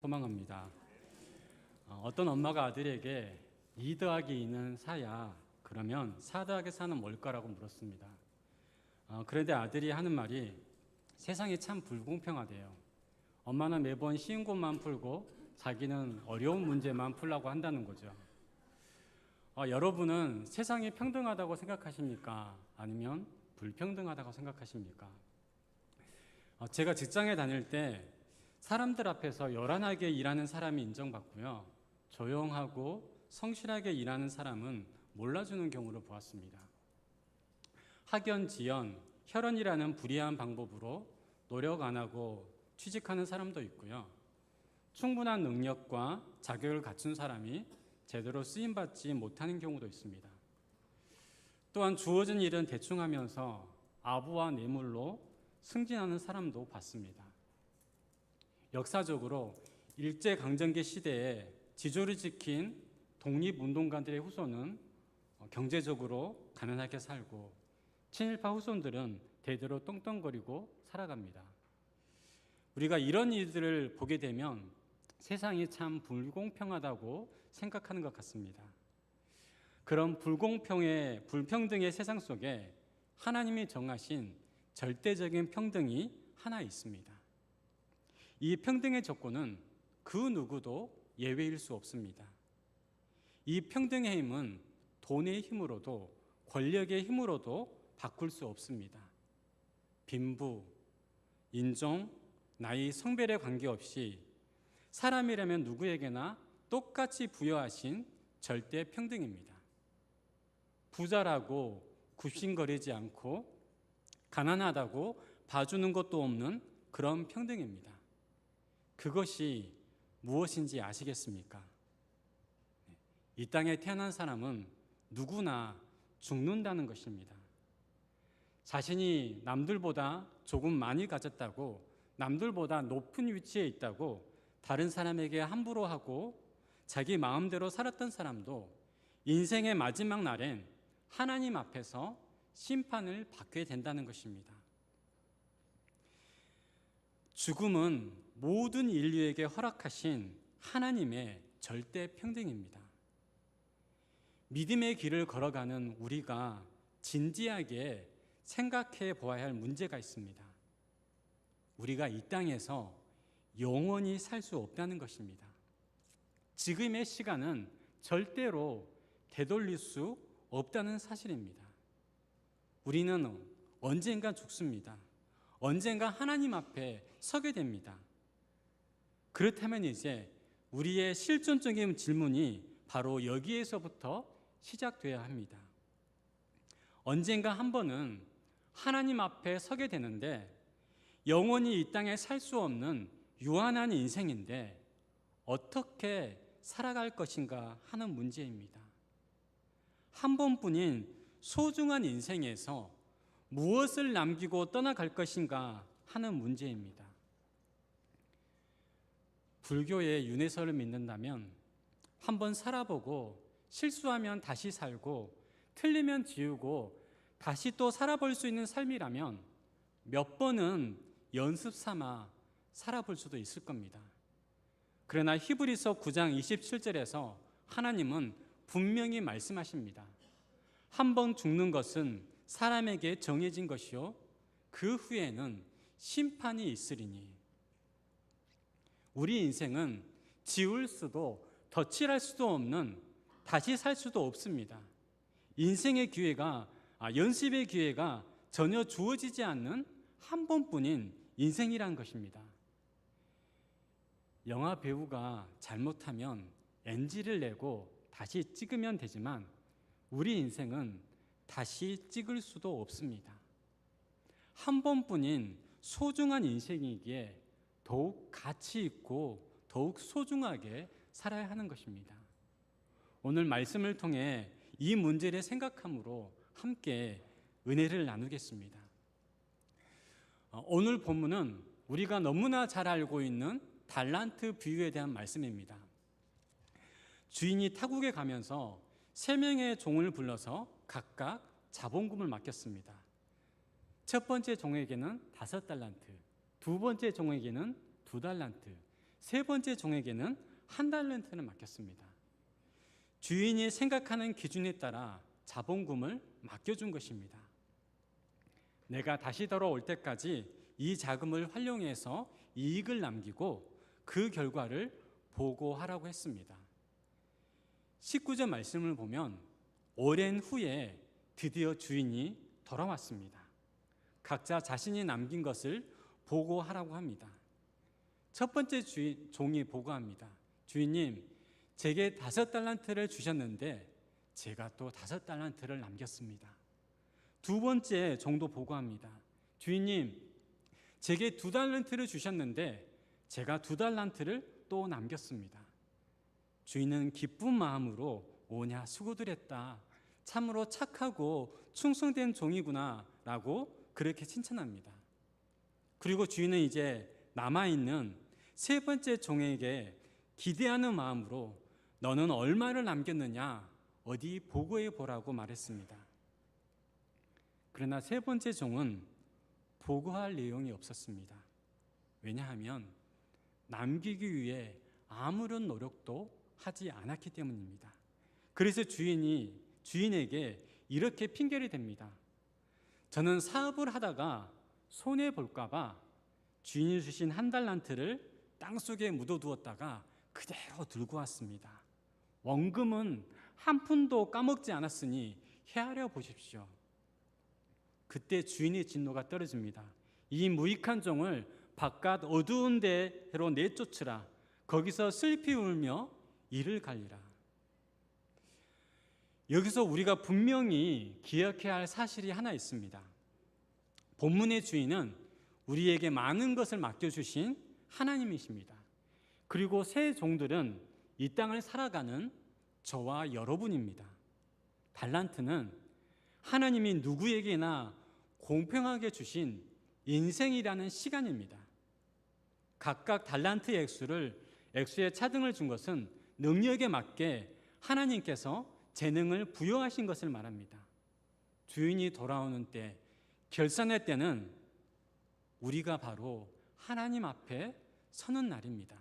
소망합니다. 어떤 엄마가 아들에게 2 더하기 2는 4야. 그러면 4 더하기 4는 뭘까라고 물었습니다. 그런데 아들이 하는 말이 세상이 참 불공평하대요. 엄마는 매번 쉬운 것만 풀고 자기는 어려운 문제만 풀라고 한다는 거죠. 여러분은 세상이 평등하다고 생각하십니까? 아니면 불평등하다고 생각하십니까? 제가 직장에 다닐 때 사람들 앞에서 요란하게 일하는 사람이 인정받고요, 조용하고 성실하게 일하는 사람은 몰라주는 경우를 보았습니다. 학연, 지연, 혈연이라는 불이한 방법으로 노력 안 하고 취직하는 사람도 있고요, 충분한 능력과 자격을 갖춘 사람이 제대로 쓰임받지 못하는 경우도 있습니다. 또한 주어진 일은 대충 하면서 아부와 뇌물로 승진하는 사람도 봤습니다. 역사적으로 일제강점기 시대에 지조를 지킨 독립운동가들의 후손은 경제적으로 가난하게 살고, 친일파 후손들은 대대로 떵떵거리고 살아갑니다. 우리가 이런 일들을 보게 되면 세상이 참 불공평하다고 생각하는 것 같습니다. 그런 불평등의 세상 속에 하나님이 정하신 절대적인 평등이 하나 있습니다. 이 평등의 조건은 그 누구도 예외일 수 없습니다. 이 평등의 힘은 돈의 힘으로도 권력의 힘으로도 바꿀 수 없습니다. 빈부, 인종, 나이, 성별에 관계없이 사람이라면 누구에게나 똑같이 부여하신 절대 평등입니다. 부자라고 굽신거리지 않고 가난하다고 봐주는 것도 없는 그런 평등입니다. 그것이 무엇인지 아시겠습니까? 이 땅에 태어난 사람은 누구나 죽는다는 것입니다. 자신이 남들보다 조금 많이 가졌다고, 남들보다 높은 위치에 있다고 다른 사람에게 함부로 하고 자기 마음대로 살았던 사람도 인생의 마지막 날엔 하나님 앞에서 심판을 받게 된다는 것입니다. 죽음은 모든 인류에게 허락하신 하나님의 절대 평등입니다. 믿음의 길을 걸어가는 우리가 진지하게 생각해 보아야 할 문제가 있습니다. 우리가 이 땅에서 영원히 살 수 없다는 것입니다. 지금의 시간은 절대로 되돌릴 수 없다는 사실입니다. 우리는 언젠가 죽습니다. 언젠가 하나님 앞에 서게 됩니다. 그렇다면 이제 우리의 실존적인 질문이 바로 여기에서부터 시작돼야 합니다. 언젠가 한 번은 하나님 앞에 서게 되는데, 영원히 이 땅에 살 수 없는 유한한 인생인데 어떻게 살아갈 것인가 하는 문제입니다. 한 번뿐인 소중한 인생에서 무엇을 남기고 떠나갈 것인가 하는 문제입니다. 불교의 윤회설을 믿는다면 한번 살아보고 실수하면 다시 살고 틀리면 지우고 다시 또 살아볼 수 있는 삶이라면 몇 번은 연습 삼아 살아볼 수도 있을 겁니다. 그러나 히브리서 9장 27절에서 하나님은 분명히 말씀하십니다. 한 번 죽는 것은 사람에게 정해진 것이요 그 후에는 심판이 있으리니. 우리 인생은 지울 수도 덧칠할 수도 없는, 다시 살 수도 없습니다. 인생의 기회가, 연습의 기회가 전혀 주어지지 않는 한 번뿐인 인생이란 것입니다. 영화 배우가 잘못하면 NG를 내고 다시 찍으면 되지만 우리 인생은 다시 찍을 수도 없습니다. 한 번뿐인 소중한 인생이기에 더욱 가치 있고 더욱 소중하게 살아야 하는 것입니다. 오늘 말씀을 통해 이 문제를 생각함으로 함께 은혜를 나누겠습니다. 오늘 본문은 우리가 너무나 잘 알고 있는 달란트 비유에 대한 말씀입니다. 주인이 타국에 가면서 3명의 종을 불러서 각각 자본금을 맡겼습니다. 첫 번째 종에게는 5달란트, 두 번째 종에게는 2달란트, 세 번째 종에게는 1달란트를 맡겼습니다. 주인이 생각하는 기준에 따라 자본금을 맡겨준 것입니다. 내가 다시 돌아올 때까지 이 자금을 활용해서 이익을 남기고 그 결과를 보고하라고 했습니다. 19절 말씀을 보면 오랜 후에 드디어 주인이 돌아왔습니다. 각자 자신이 남긴 것을 보고하라고 합니다. 첫 번째 종이 보고합니다. 주인님, 제게 5달란트를 주셨는데 제가 또 5달란트를 남겼습니다. 두 번째 종도 보고합니다. 주인님, 제게 2달란트를 주셨는데 제가 2달란트를 또 남겼습니다. 주인은 기쁜 마음으로 오냐 수고들 했다. 참으로 착하고 충성된 종이구나 라고 그렇게 칭찬합니다. 그리고 주인은 이제 남아있는 세 번째 종에게 기대하는 마음으로 너는 얼마를 남겼느냐 어디 보고해 보라고 말했습니다. 그러나 세 번째 종은 보고할 내용이 없었습니다. 왜냐하면 남기기 위해 아무런 노력도 하지 않았기 때문입니다. 그래서 주인에게 이렇게 핑계를 댑니다. 저는 사업을 하다가 손해 볼까봐 주인이 주신 1달란트를 땅속에 묻어두었다가 그대로 들고 왔습니다. 원금은 한 푼도 까먹지 않았으니 헤아려 보십시오. 그때 주인의 진노가 떨어집니다. 이 무익한 종을 바깥 어두운 데로 내쫓으라. 거기서 슬피 울며 이를 갈리라. 여기서 우리가 분명히 기억해야 할 사실이 하나 있습니다. 본문의 주인은 우리에게 많은 것을 맡겨주신 하나님이십니다. 그리고 새 종들은 이 땅을 살아가는 저와 여러분입니다. 달란트는 하나님이 누구에게나 공평하게 주신 인생이라는 시간입니다. 각각 달란트의 액수의 차등을 준 것은 능력에 맞게 하나님께서 재능을 부여하신 것을 말합니다. 주인이 돌아오는 때, 결산의 때는 우리가 바로 하나님 앞에 서는 날입니다.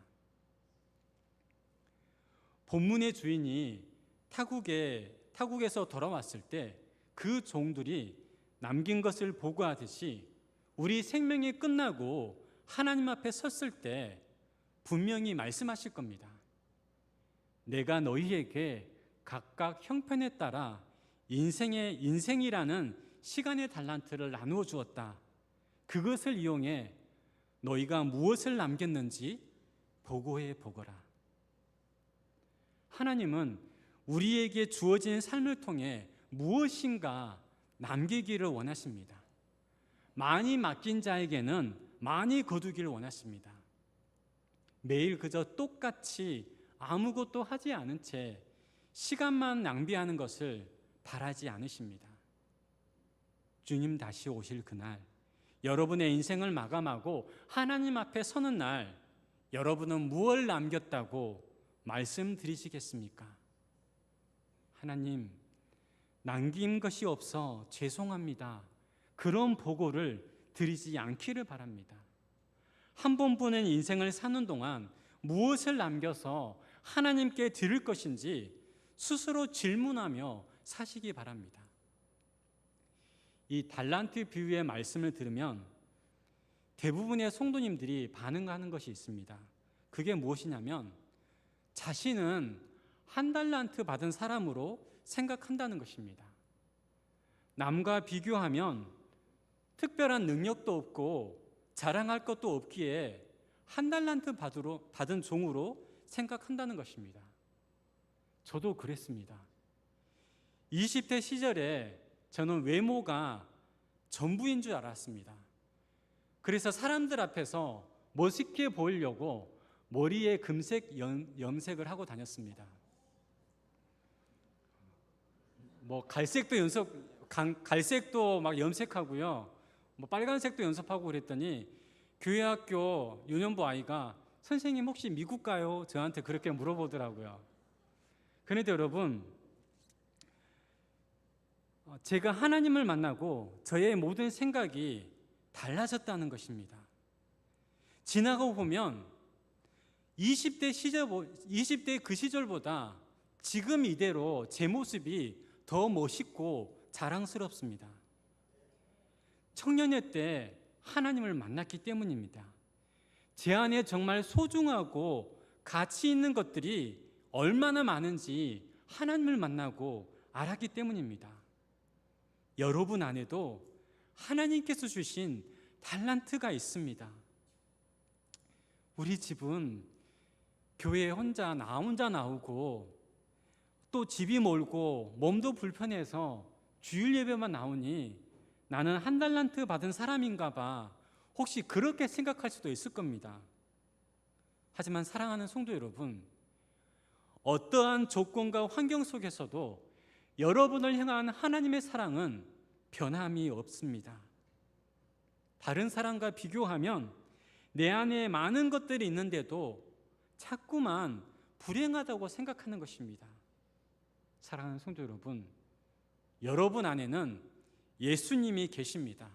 본문의 주인이 타국에서 돌아왔을 때 그 종들이 남긴 것을 보고하듯이 우리 생명이 끝나고 하나님 앞에 섰을 때 분명히 말씀하실 겁니다. 내가 너희에게 각각 형편에 따라 인생이라는 시간의 달란트를 나누어 주었다. 그것을 이용해 너희가 무엇을 남겼는지 보고해 보거라. 하나님은 우리에게 주어진 삶을 통해 무엇인가 남기기를 원하십니다. 많이 맡긴 자에게는 많이 거두기를 원하십니다. 매일 그저 똑같이 아무것도 하지 않은 채 시간만 낭비하는 것을 바라지 않으십니다. 주님 다시 오실 그날, 여러분의 인생을 마감하고 하나님 앞에 서는 날, 여러분은 무엇을 남겼다고 말씀드리시겠습니까? 하나님, 남긴 것이 없어 죄송합니다. 그런 보고를 드리지 않기를 바랍니다. 한 번뿐인 인생을 사는 동안 무엇을 남겨서 하나님께 드릴 것인지 스스로 질문하며 사시기 바랍니다. 이 달란트 비유의 말씀을 들으면 대부분의 성도님들이 반응하는 것이 있습니다. 그게 무엇이냐면 자신은 1달란트 받은 사람으로 생각한다는 것입니다. 남과 비교하면 특별한 능력도 없고 자랑할 것도 없기에 1달란트 받은 종으로 생각한다는 것입니다. 저도 그랬습니다. 20대 시절에 저는 외모가 전부인 줄 알았습니다. 그래서 사람들 앞에서 멋있게 보이려고 머리에 금색 염색을 하고 다녔습니다. 갈색도 막 염색하고요. 빨간색도 연습하고 그랬더니 교회 학교 유년부 아이가 선생님 혹시 미국 가요? 저한테 그렇게 물어보더라고요. 그런데 여러분, 제가 하나님을 만나고 저의 모든 생각이 달라졌다는 것입니다. 지나고 보면 20대 그 시절보다 지금 이대로 제 모습이 더 멋있고 자랑스럽습니다. 청년의 때 하나님을 만났기 때문입니다. 제 안에 정말 소중하고 가치 있는 것들이 얼마나 많은지 하나님을 만나고 알았기 때문입니다. 여러분 안에도 하나님께서 주신 달란트가 있습니다. 우리 집은 교회에 나 혼자 나오고 또 집이 멀고 몸도 불편해서 주일 예배만 나오니 나는 한 달란트 받은 사람인가 봐, 혹시 그렇게 생각할 수도 있을 겁니다. 하지만 사랑하는 성도 여러분, 어떠한 조건과 환경 속에서도 여러분을 향한 하나님의 사랑은 변함이 없습니다. 다른 사람과 비교하면 내 안에 많은 것들이 있는데도 자꾸만 불행하다고 생각하는 것입니다. 사랑하는 성도 여러분, 여러분 안에는 예수님이 계십니다.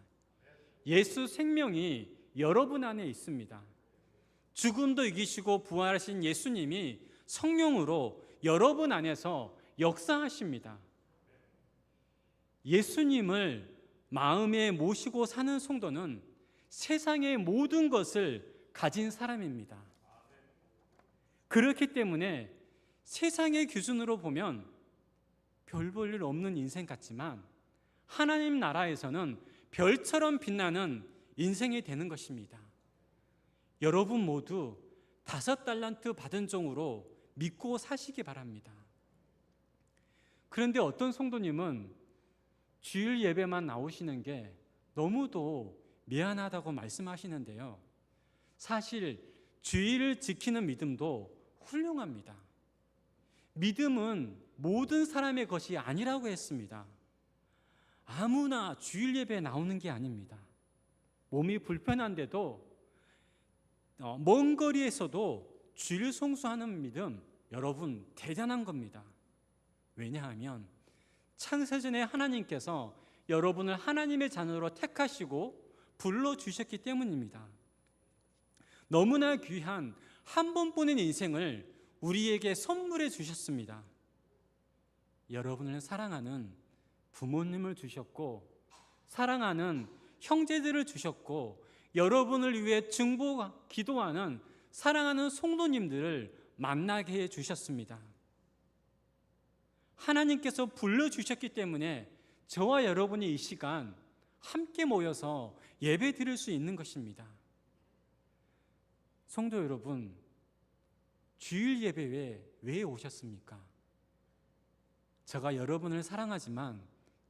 예수 생명이 여러분 안에 있습니다. 죽음도 이기시고 부활하신 예수님이 성령으로 여러분 안에서 역사하십니다. 예수님을 마음에 모시고 사는 성도는 세상의 모든 것을 가진 사람입니다. 그렇기 때문에 세상의 기준으로 보면 별 볼 일 없는 인생 같지만 하나님 나라에서는 별처럼 빛나는 인생이 되는 것입니다. 여러분 모두 5달란트 받은 종으로 믿고 사시기 바랍니다. 그런데 어떤 성도님은 주일 예배만 나오시는 게 너무도 미안하다고 말씀하시는데요. 사실 주일을 지키는 믿음도 훌륭합니다. 믿음은 모든 사람의 것이 아니라고 했습니다. 아무나 주일 예배에 나오는 게 아닙니다. 몸이 불편한데도 먼 거리에서도 주일 송수하는 믿음, 여러분 대단한 겁니다. 왜냐하면 창세전에 하나님께서 여러분을 하나님의 자녀로 택하시고 불러주셨기 때문입니다. 너무나 귀한 한 번뿐인 인생을 우리에게 선물해 주셨습니다. 여러분을 사랑하는 부모님을 주셨고, 사랑하는 형제들을 주셨고, 여러분을 위해 중보 기도하는 사랑하는 성도님들을 만나게 해 주셨습니다. 하나님께서 불러주셨기 때문에 저와 여러분이 이 시간 함께 모여서 예배 드릴 수 있는 것입니다. 성도 여러분, 주일 예배에 왜 오셨습니까? 제가 여러분을 사랑하지만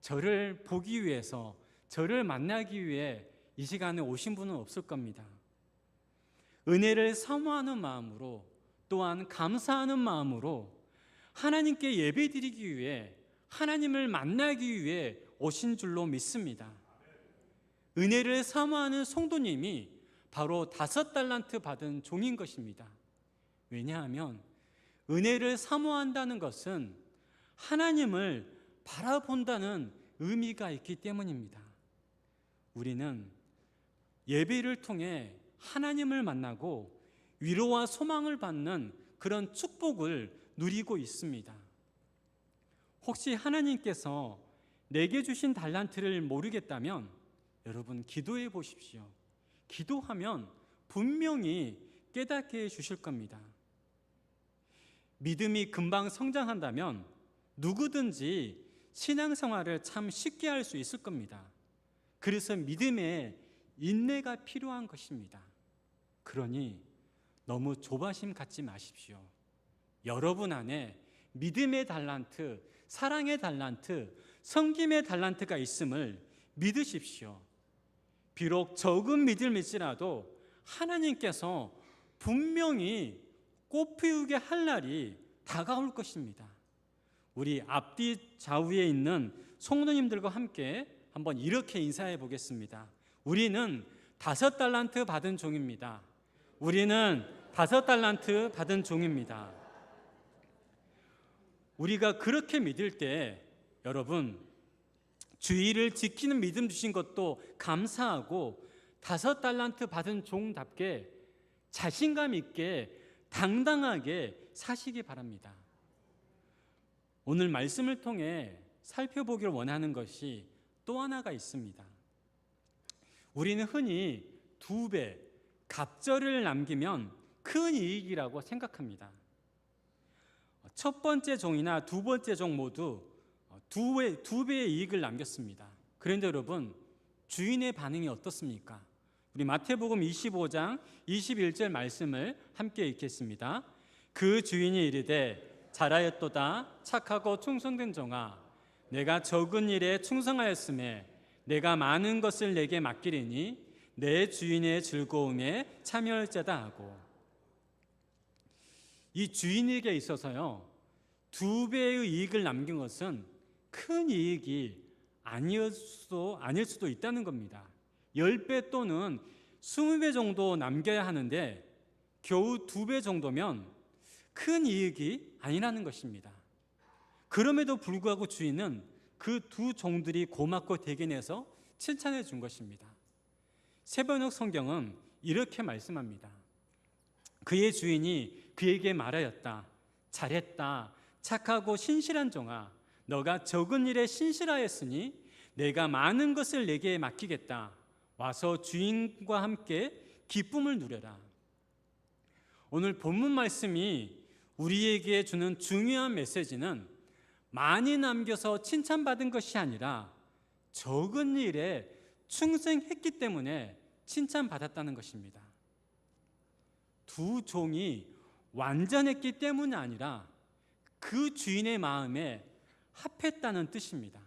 저를 보기 위해서, 저를 만나기 위해 이 시간에 오신 분은 없을 겁니다. 은혜를 사모하는 마음으로, 또한 감사하는 마음으로 하나님께 예배드리기 위해, 하나님을 만나기 위해 오신 줄로 믿습니다. 은혜를 사모하는 성도님이 바로 5달란트 받은 종인 것입니다. 왜냐하면 은혜를 사모한다는 것은 하나님을 바라본다는 의미가 있기 때문입니다. 우리는 예배를 통해 하나님을 만나고 위로와 소망을 받는 그런 축복을 누리고 있습니다. 혹시 하나님께서 내게 주신 달란트를 모르겠다면 여러분 기도해 보십시오. 기도하면 분명히 깨닫게 해 주실 겁니다. 믿음이 금방 성장한다면 누구든지 신앙생활을 참 쉽게 할 수 있을 겁니다. 그래서 믿음에 인내가 필요한 것입니다. 그러니 너무 조바심 갖지 마십시오. 여러분 안에 믿음의 달란트, 사랑의 달란트, 섬김의 달란트가 있음을 믿으십시오. 비록 적은 믿음일지라도 하나님께서 분명히 꽃피우게 할 날이 다가올 것입니다. 우리 앞뒤 좌우에 있는 성도님들과 함께 한번 이렇게 인사해 보겠습니다. 우리는 5달란트 받은 종입니다. 우리는 5달란트 받은 종입니다. 우리가 그렇게 믿을 때 여러분, 주의를 지키는 믿음 주신 것도 감사하고 5달란트 받은 종답게 자신감 있게 당당하게 사시기 바랍니다. 오늘 말씀을 통해 살펴보기를 원하는 것이 또 하나가 있습니다. 우리는 흔히 2배, 갑절을 남기면 큰 이익이라고 생각합니다. 첫 번째 종이나 두 번째 종 모두 2배의 이익을 남겼습니다. 그런데 여러분, 주인의 반응이 어떻습니까? 우리 마태복음 25장 21절 말씀을 함께 읽겠습니다. 그 주인이 이르되 잘하였도다 착하고 충성된 종아, 내가 적은 일에 충성하였음에 내가 많은 것을 내게 맡기리니 내 주인의 즐거움에 참여할 자다 하고, 이 주인에게 있어서요 2배의 이익을 남긴 것은 큰 이익이 아닐 수도 있다는 겁니다. 10배 또는 20배 정도 남겨야 하는데 겨우 2배 정도면 큰 이익이 아니라는 것입니다. 그럼에도 불구하고 주인은 그 두 종들이 고맙고 대견해서 칭찬해 준 것입니다. 새번역 성경은 이렇게 말씀합니다. 그의 주인이 그에게 말하였다. 잘했다. 착하고 신실한 종아, 너가 적은 일에 신실하였으니 내가 많은 것을 내게 맡기겠다. 와서 주인과 함께 기쁨을 누려라. 오늘 본문 말씀이 우리에게 주는 중요한 메시지는 많이 남겨서 칭찬받은 것이 아니라 적은 일에 충성했기 때문에 칭찬받았다는 것입니다. 두 종이 완전했기 때문이 아니라 그 주인의 마음에 합했다는 뜻입니다.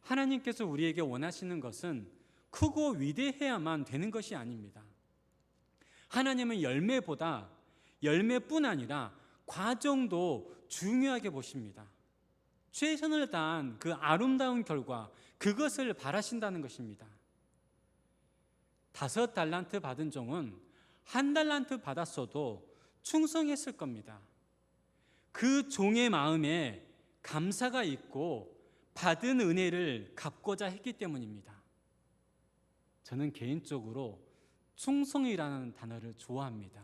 하나님께서 우리에게 원하시는 것은 크고 위대해야만 되는 것이 아닙니다. 하나님은 열매뿐 아니라 과정도 중요하게 보십니다. 최선을 다한 그 아름다운 결과, 그것을 바라신다는 것입니다. 5달란트 받은 종은 1달란트 받았어도 충성했을 겁니다. 그 종의 마음에 감사가 있고 받은 은혜를 갚고자 했기 때문입니다. 저는 개인적으로 충성이라는 단어를 좋아합니다.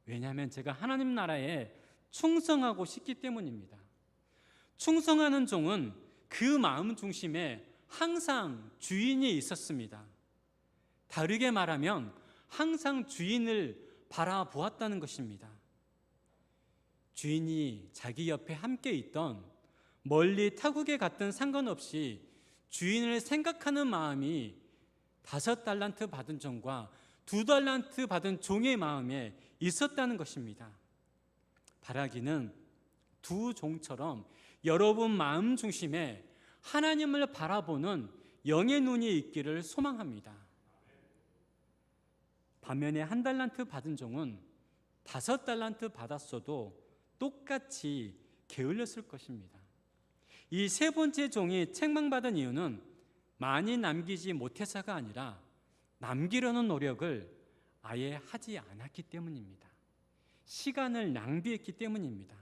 왜냐하면 제가 하나님 나라에 충성하고 싶기 때문입니다. 충성하는 종은 그 마음 중심에 항상 주인이 있었습니다. 다르게 말하면 항상 주인을 바라보았다는 것입니다. 주인이 자기 옆에 함께 있던 멀리 타국에 갔든 상관없이 주인을 생각하는 마음이 5달란트 받은 종과 2달란트 받은 종의 마음에 있었다는 것입니다. 바라기는 두 종처럼 여러분 마음 중심에 하나님을 바라보는 영의 눈이 있기를 소망합니다. 반면에 1달란트 받은 종은 5달란트 받았어도 똑같이 게을렸을 것입니다. 이 세 번째 종이 책망받은 이유는 많이 남기지 못해서가 아니라 남기려는 노력을 아예 하지 않았기 때문입니다. 시간을 낭비했기 때문입니다.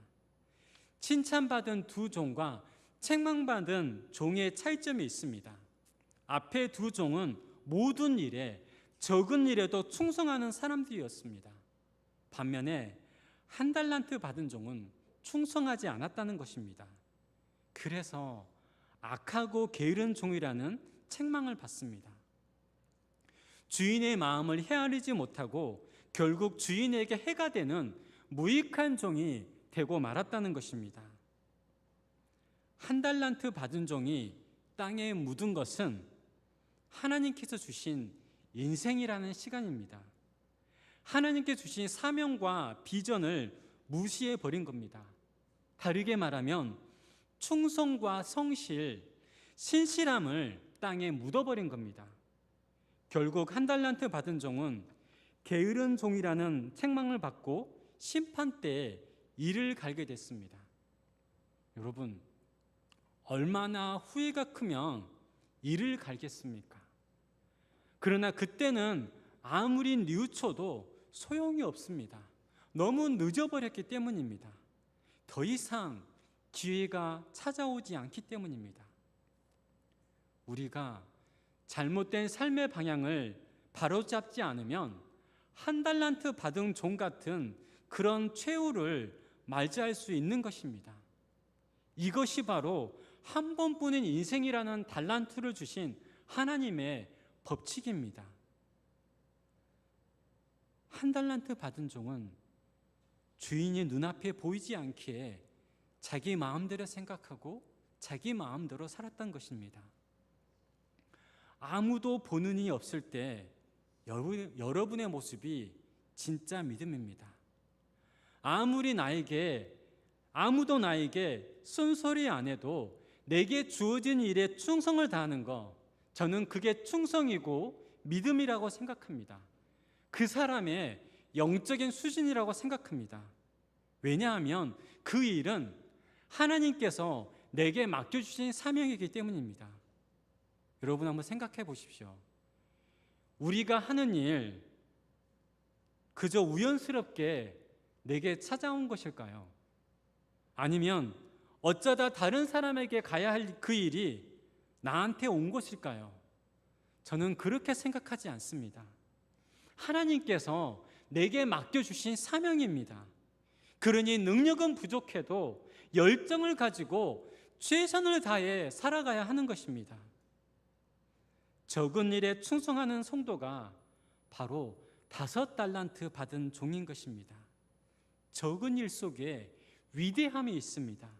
칭찬받은 두 종과 책망받은 종의 차이점이 있습니다. 앞에 두 종은 모든 일에, 적은 일에도 충성하는 사람들이었습니다. 반면에 1달란트 받은 종은 충성하지 않았다는 것입니다. 그래서 악하고 게으른 종이라는 책망을 받습니다. 주인의 마음을 헤아리지 못하고 결국 주인에게 해가 되는 무익한 종이 되고 말았다는 것입니다. 1달란트 받은 종이 땅에 묻은 것은 하나님께서 주신 인생이라는 시간입니다. 하나님께 주신 사명과 비전을 무시해 버린 겁니다. 다르게 말하면 충성과 성실, 신실함을 땅에 묻어버린 겁니다. 결국 1달란트 받은 종은 게으른 종이라는 책망을 받고 심판대에 이를 갈게 됐습니다. 여러분, 얼마나 후회가 크면 이를 갈겠습니까? 그러나 그때는 아무리 뉘우쳐도 소용이 없습니다. 너무 늦어버렸기 때문입니다. 더 이상 기회가 찾아오지 않기 때문입니다. 우리가 잘못된 삶의 방향을 바로잡지 않으면 한 달란트 받은 종 같은 그런 최후를 맞이할 수 있는 것입니다. 이것이 바로 한 번뿐인 인생이라는 달란트를 주신 하나님의 법칙입니다. 한 달란트 받은 종은 주인이 눈앞에 보이지 않기에 자기 마음대로 생각하고 자기 마음대로 살았던 것입니다. 아무도 보는 이 없을 때 여러분의 모습이 진짜 믿음입니다. 아무도 나에게 쓴소리 안 해도 내게 주어진 일에 충성을 다하는 것, 저는 그게 충성이고 믿음이라고 생각합니다. 그 사람의 영적인 수준이라고 생각합니다. 왜냐하면 그 일은 하나님께서 내게 맡겨주신 사명이기 때문입니다. 여러분 한번 생각해 보십시오. 우리가 하는 일 그저 우연스럽게 내게 찾아온 것일까요? 아니면 어쩌다 다른 사람에게 가야 할 그 일이 나한테 온 것일까요? 저는 그렇게 생각하지 않습니다. 하나님께서 내게 맡겨주신 사명입니다. 그러니 능력은 부족해도 열정을 가지고 최선을 다해 살아가야 하는 것입니다. 적은 일에 충성하는 성도가 바로 5달란트 받은 종인 것입니다. 적은 일 속에 위대함이 있습니다.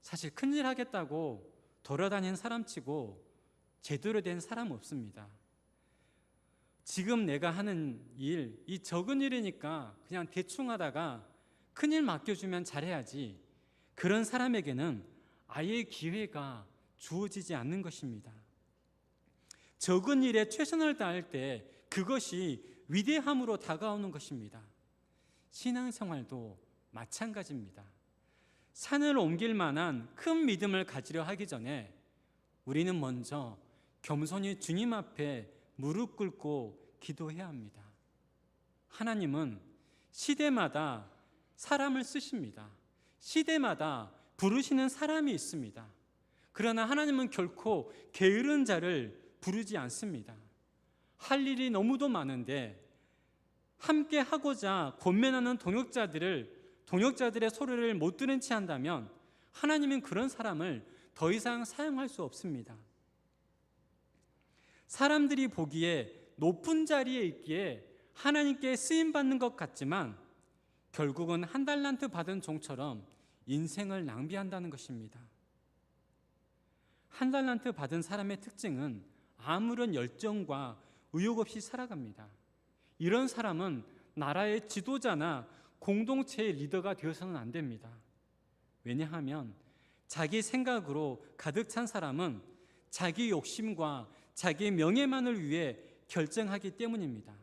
사실 큰일 하겠다고 돌아다니는 사람치고 제대로 된 사람 없습니다. 지금 내가 하는 일, 이 적은 일이니까 그냥 대충 하다가 큰일 맡겨주면 잘해야지, 그런 사람에게는 아예 기회가 주어지지 않는 것입니다. 적은 일에 최선을 다할 때 그것이 위대함으로 다가오는 것입니다. 신앙생활도 마찬가지입니다. 산을 옮길 만한 큰 믿음을 가지려 하기 전에 우리는 먼저 겸손히 주님 앞에 무릎 꿇고 기도해야 합니다. 하나님은 시대마다 사람을 쓰십니다. 시대마다 부르시는 사람이 있습니다. 그러나 하나님은 결코 게으른 자를 부르지 않습니다. 할 일이 너무도 많은데 함께 하고자 권면하는 동역자들의 소리를 못 들은 채 한다면 하나님은 그런 사람을 더 이상 사용할 수 없습니다. 사람들이 보기에 높은 자리에 있기에 하나님께 쓰임받는 것 같지만 결국은 한 달란트 받은 종처럼 인생을 낭비한다는 것입니다. 한 달란트 받은 사람의 특징은 아무런 열정과 의욕 없이 살아갑니다. 이런 사람은 나라의 지도자나 공동체의 리더가 되어서는 안 됩니다. 왜냐하면 자기 생각으로 가득 찬 사람은 자기 욕심과 자기 명예만을 위해 결정하기 때문입니다.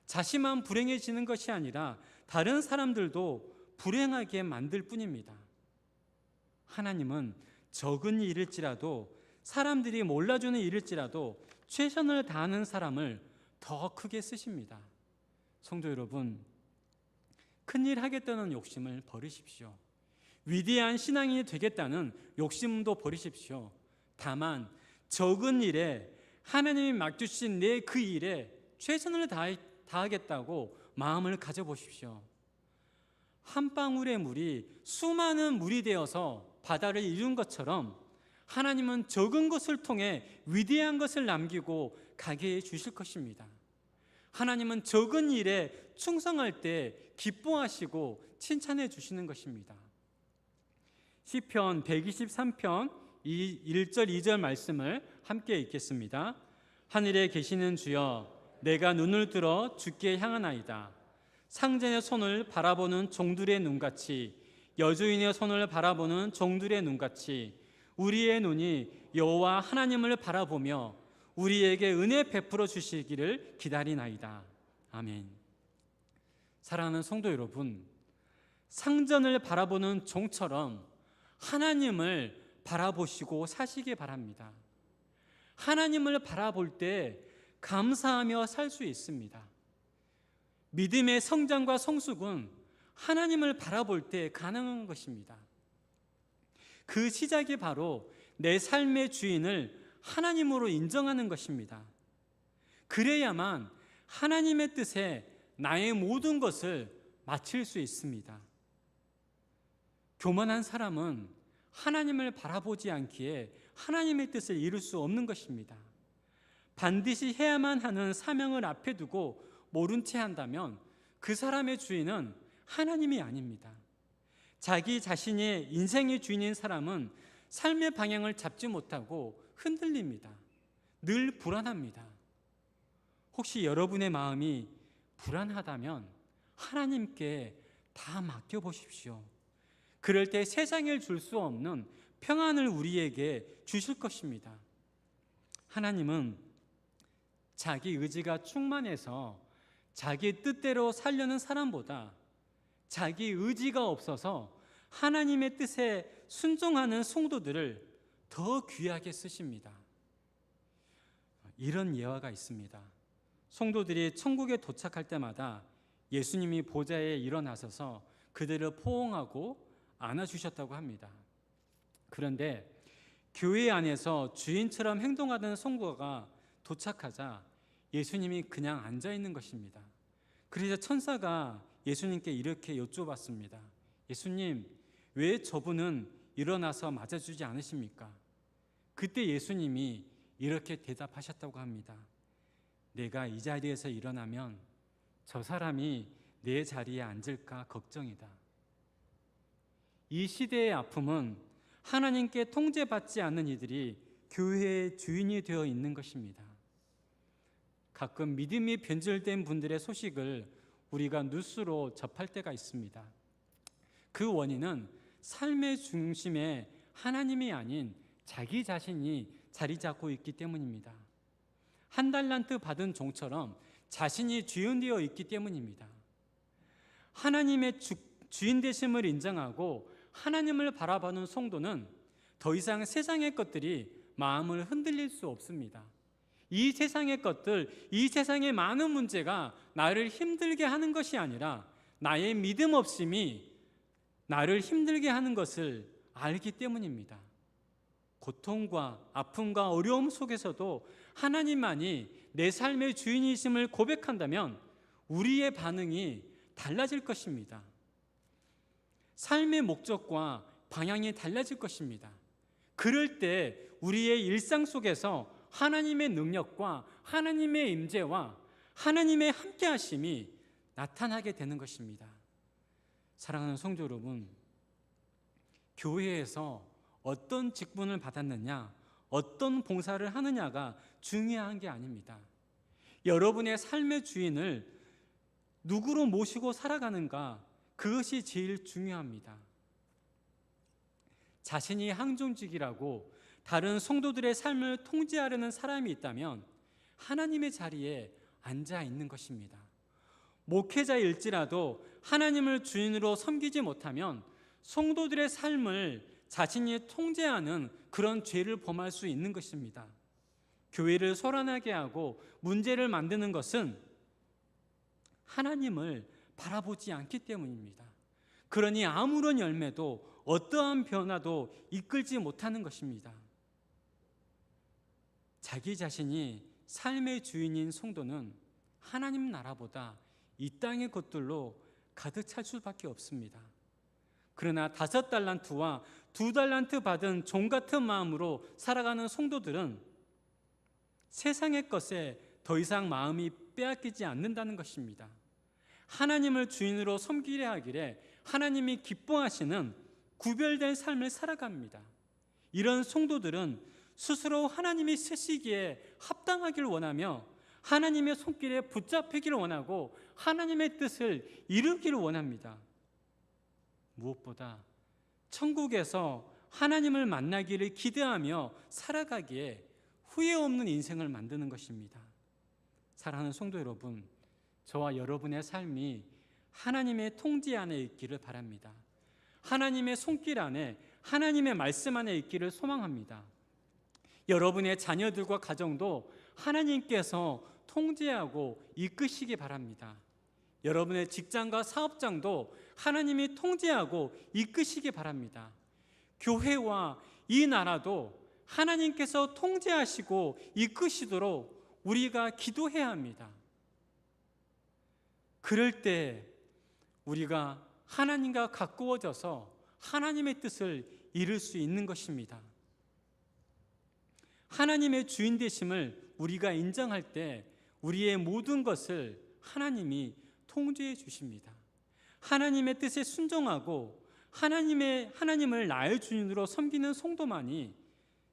자신만 불행해지는 것이 아니라 다른 사람들도 불행하게 만들 뿐입니다. 하나님은 적은 일일지라도, 사람들이 몰라주는 일일지라도 최선을 다하는 사람을 더 크게 쓰십니다. 성도 여러분, 큰일 하겠다는 욕심을 버리십시오. 위대한 신앙인이 되겠다는 욕심도 버리십시오. 다만 적은 일에 하나님이 맡겨주신 내 그 일에 최선을 다하겠다고 마음을 가져보십시오. 한 방울의 물이 수많은 물이 되어서 바다를 이룬 것처럼 하나님은 적은 것을 통해 위대한 것을 남기고 가게 해 주실 것입니다. 하나님은 적은 일에 충성할 때 기뻐하시고 칭찬해 주시는 것입니다. 시편 123편 1절 2절 말씀을 함께 읽겠습니다. 하늘에 계시는 주여, 내가 눈을 들어 주께 향하나이다. 상전의 손을 바라보는 종들의 눈같이, 여주인의 손을 바라보는 종들의 눈같이 우리의 눈이 여호와 하나님을 바라보며 우리에게 은혜 베풀어 주시기를 기다리나이다. 아멘. 사랑하는 성도 여러분, 상전을 바라보는 종처럼 하나님을 바라보시고 사시기 바랍니다. 하나님을 바라볼 때 감사하며 살 수 있습니다. 믿음의 성장과 성숙은 하나님을 바라볼 때 가능한 것입니다. 그 시작이 바로 내 삶의 주인을 하나님으로 인정하는 것입니다. 그래야만 하나님의 뜻에 나의 모든 것을 바칠 수 있습니다. 교만한 사람은 하나님을 바라보지 않기에 하나님의 뜻을 이룰 수 없는 것입니다. 반드시 해야만 하는 사명을 앞에 두고 모른 채 한다면 그 사람의 주인은 하나님이 아닙니다. 자기 자신의 인생의 주인인 사람은 삶의 방향을 잡지 못하고 흔들립니다. 늘 불안합니다. 혹시 여러분의 마음이 불안하다면 하나님께 다 맡겨보십시오. 그럴 때 세상에 줄 수 없는 평안을 우리에게 주실 것입니다. 하나님은 자기 의지가 충만해서 자기 뜻대로 살려는 사람보다 자기 의지가 없어서 하나님의 뜻에 순종하는 성도들을 더 귀하게 쓰십니다. 이런 예화가 있습니다. 성도들이 천국에 도착할 때마다 예수님이 보좌에 일어나셔서 그들을 포옹하고 안아주셨다고 합니다. 그런데 교회 안에서 주인처럼 행동하던 성도가 도착하자 예수님이 그냥 앉아 있는 것입니다. 그래서 천사가 예수님께 이렇게 여쭤봤습니다. 예수님, 왜 저분은 일어나서 맞아주지 않으십니까? 그때 예수님이 이렇게 대답하셨다고 합니다. 내가 이 자리에서 일어나면 저 사람이 내 자리에 앉을까 걱정이다. 이 시대의 아픔은 하나님께 통제받지 않는 이들이 교회의 주인이 되어 있는 것입니다. 가끔 믿음이 변질된 분들의 소식을 우리가 뉴스로 접할 때가 있습니다. 그 원인은 삶의 중심에 하나님이 아닌 자기 자신이 자리 잡고 있기 때문입니다. 한 달란트 받은 종처럼 자신이 주인 되어 있기 때문입니다. 하나님의 주인 되심을 인정하고 하나님을 바라보는 성도는 더 이상 세상의 것들이 마음을 흔들릴 수 없습니다. 이 세상의 것들, 이 세상의 많은 문제가 나를 힘들게 하는 것이 아니라 나의 믿음 없음이 나를 힘들게 하는 것을 알기 때문입니다. 고통과 아픔과 어려움 속에서도 하나님만이 내 삶의 주인이심을 고백한다면 우리의 반응이 달라질 것입니다. 삶의 목적과 방향이 달라질 것입니다. 그럴 때 우리의 일상 속에서 하나님의 능력과 하나님의 임재와 하나님의 함께하심이 나타나게 되는 것입니다. 사랑하는 성도 여러분, 교회에서 어떤 직분을 받았느냐, 어떤 봉사를 하느냐가 중요한 게 아닙니다. 여러분의 삶의 주인을 누구로 모시고 살아가는가, 그것이 제일 중요합니다. 자신이 항종직이라고 다른 성도들의 삶을 통제하려는 사람이 있다면 하나님의 자리에 앉아 있는 것입니다. 목회자일지라도 하나님을 주인으로 섬기지 못하면 성도들의 삶을 자신이 통제하는 그런 죄를 범할 수 있는 것입니다. 교회를 소란하게 하고 문제를 만드는 것은 하나님을 바라보지 않기 때문입니다. 그러니 아무런 열매도 어떠한 변화도 이끌지 못하는 것입니다. 자기 자신이 삶의 주인인 성도는 하나님 나라보다 이 땅의 것들로 가득 찰 수밖에 없습니다. 그러나 5달란트와 2달란트 받은 종 같은 마음으로 살아가는 성도들은 세상의 것에 더 이상 마음이 빼앗기지 않는다는 것입니다. 하나님을 주인으로 섬기려 하기에 하나님이 기뻐하시는 구별된 삶을 살아갑니다. 이런 성도들은 스스로 하나님이 쓰시기에 합당하기를 원하며 하나님의 손길에 붙잡히기를 원하고 하나님의 뜻을 이루기를 원합니다. 무엇보다 천국에서 하나님을 만나기를 기대하며 살아가기에 후회 없는 인생을 만드는 것입니다. 사랑하는 성도 여러분, 저와 여러분의 삶이 하나님의 통제 안에 있기를 바랍니다. 하나님의 손길 안에, 하나님의 말씀 안에 있기를 소망합니다. 여러분의 자녀들과 가정도 하나님께서 통제하고 이끄시기 바랍니다. 여러분의 직장과 사업장도 하나님이 통제하고 이끄시기 바랍니다. 교회와 이 나라도 하나님께서 통제하시고 이끄시도록 우리가 기도해야 합니다. 그럴 때 우리가 하나님과 가까워져서 하나님의 뜻을 이룰 수 있는 것입니다. 하나님의 주인 되심을 우리가 인정할 때 우리의 모든 것을 하나님이 통제해 주십니다. 하나님의 뜻에 순종하고 하나님을 나의 주인으로 섬기는 성도만이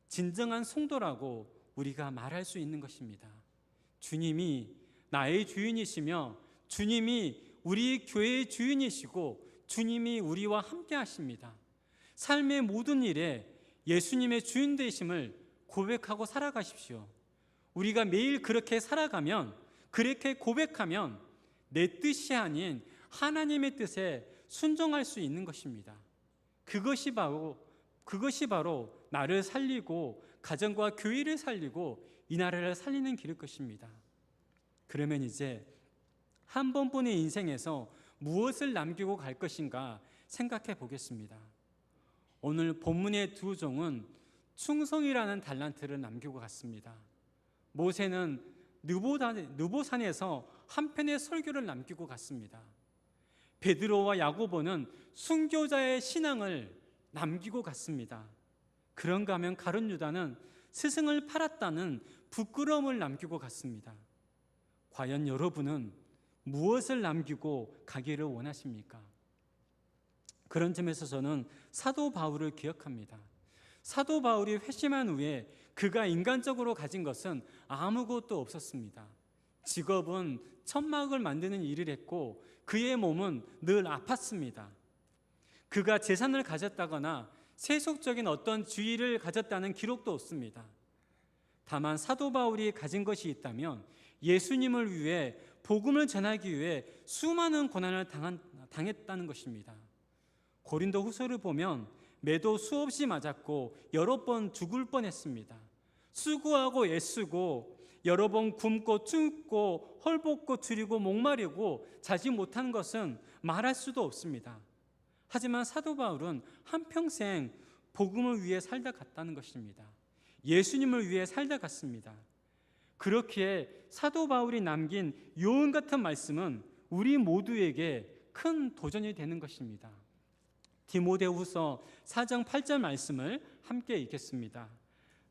진정한 성도라고 우리가 말할 수 있는 것입니다. 주님이 나의 주인이시며 주님이 우리 교회의 주인이시고 주님이 우리와 함께 하십니다. 삶의 모든 일에 예수님의 주인 되심을 고백하고 살아가십시오. 우리가 매일 그렇게 살아가면, 그렇게 고백하면 내 뜻이 아닌 하나님의 뜻에 순종할 수 있는 것입니다. 그것이 바로 나를 살리고 가정과 교회를 살리고 이 나라를 살리는 길일 것입니다. 그러면 이제 한 번뿐인 인생에서 무엇을 남기고 갈 것인가 생각해 보겠습니다. 오늘 본문의 두 종은 충성이라는 달란트를 남기고 갔습니다. 모세는 느보산에서 한 편의 설교를 남기고 갔습니다. 베드로와 야고보는 순교자의 신앙을 남기고 갔습니다. 그런가 하면 가룟 유다는 스승을 팔았다는 부끄러움을 남기고 갔습니다. 과연 여러분은 무엇을 남기고 가기를 원하십니까? 그런 점에서 저는 사도 바울을 기억합니다. 사도 바울이 회심한 후에 그가 인간적으로 가진 것은 아무것도 없었습니다. 직업은 천막을 만드는 일을 했고 그의 몸은 늘 아팠습니다. 그가 재산을 가졌다거나 세속적인 어떤 지위를 가졌다는 기록도 없습니다. 다만 사도 바울이 가진 것이 있다면 예수님을 위해 복음을 전하기 위해 수많은 고난을 당했다는 것입니다. 고린도 후서를 보면 매도 수없이 맞았고 여러 번 죽을 뻔했습니다. 수고하고 애쓰고 여러 번 굶고 춥고 헐벗고 줄이고 목마르고 자지 못한 것은 말할 수도 없습니다. 하지만 사도 바울은 한평생 복음을 위해 살다 갔다는 것입니다. 예수님을 위해 살다 갔습니다. 그렇기에 사도 바울이 남긴 요은 같은 말씀은 우리 모두에게 큰 도전이 되는 것입니다. 디모데후서 4장 8절 말씀을 함께 읽겠습니다.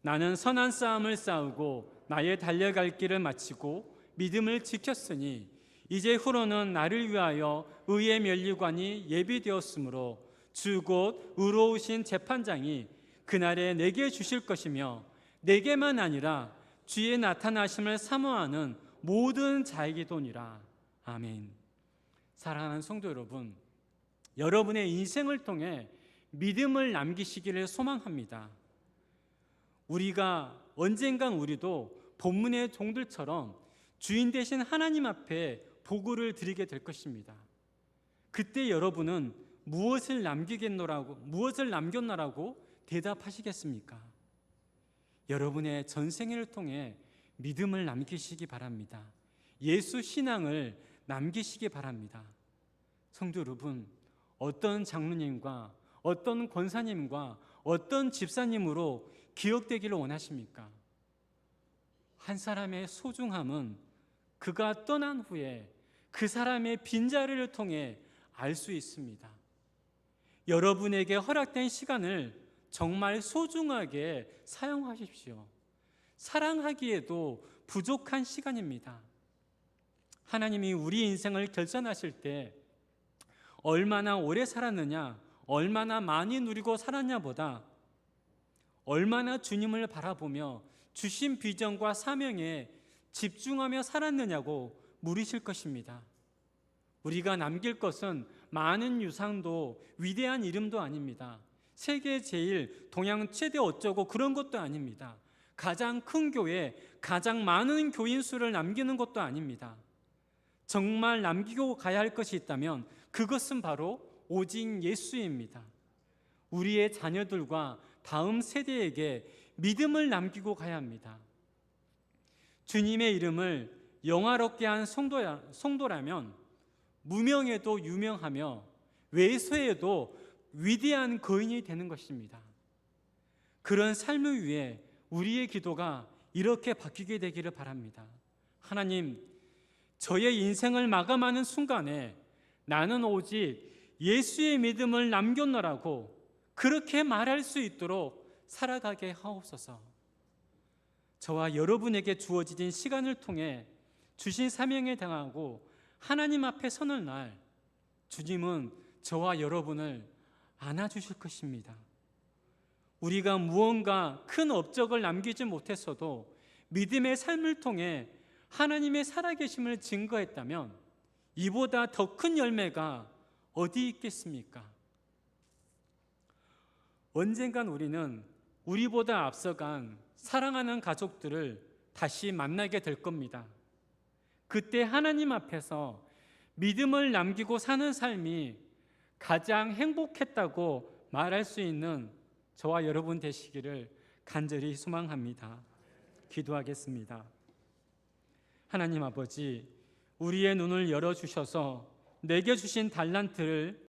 나는 선한 싸움을 싸우고 나의 달려갈 길을 마치고 믿음을 지켰으니 이제 후로는 나를 위하여 의의 면류관이 예비되었으므로 주 곧 의로우신 재판장이 그날에 내게 주실 것이며 내게만 아니라 주의 나타나심을 사모하는 모든 자에게도니라. 아멘. 사랑하는 성도 여러분, 여러분의 인생을 통해 믿음을 남기시기를 소망합니다. 우리가 언젠간 우리도 본문의 종들처럼 주인 되신 하나님 앞에 보고를 드리게 될 것입니다. 그때 여러분은 무엇을 남겼노라고 대답하시겠습니까? 여러분의 전생애를 통해 믿음을 남기시기 바랍니다. 예수 신앙을 남기시기 바랍니다. 성도 여러분, 어떤 장로님과 어떤 권사님과 어떤 집사님으로 기억되기를 원하십니까? 한 사람의 소중함은 그가 떠난 후에 그 사람의 빈자리를 통해 알 수 있습니다. 여러분에게 허락된 시간을 정말 소중하게 사용하십시오. 사랑하기에도 부족한 시간입니다. 하나님이 우리 인생을 결산하실 때 얼마나 오래 살았느냐, 얼마나 많이 누리고 살았냐보다 얼마나 주님을 바라보며 주신 비전과 사명에 집중하며 살았느냐고 물으실 것입니다. 우리가 남길 것은 많은 유산도 위대한 이름도 아닙니다. 세계 제일, 동양 최대 어쩌고 그런 것도 아닙니다. 가장 큰 교회, 가장 많은 교인 수를 남기는 것도 아닙니다. 정말 남기고 가야 할 것이 있다면 그것은 바로 오직 예수입니다. 우리의 자녀들과 다음 세대에게 믿음을 남기고 가야 합니다. 주님의 이름을 영화롭게 한 성도라면 무명에도 유명하며 외소에도 위대한 거인이 되는 것입니다. 그런 삶을 위해 우리의 기도가 이렇게 바뀌게 되기를 바랍니다. 하나님, 저의 인생을 마감하는 순간에 나는 오직 예수의 믿음을 남겼노라고 그렇게 말할 수 있도록 살아가게 하옵소서. 저와 여러분에게 주어진 시간을 통해 주신 사명에 당하고 하나님 앞에 서는 날, 주님은 저와 여러분을 안아주실 것입니다. 우리가 무언가 큰 업적을 남기지 못했어도 믿음의 삶을 통해 하나님의 살아계심을 증거했다면 이보다 더 큰 열매가 어디 있겠습니까? 언젠간 우리는 우리보다 앞서간 사랑하는 가족들을 다시 만나게 될 겁니다. 그때 하나님 앞에서 믿음을 남기고 사는 삶이 가장 행복했다고 말할 수 있는 저와 여러분 되시기를 간절히 소망합니다. 기도하겠습니다. 하나님 아버지, 우리의 눈을 열어주셔서 내게 주신 달란트를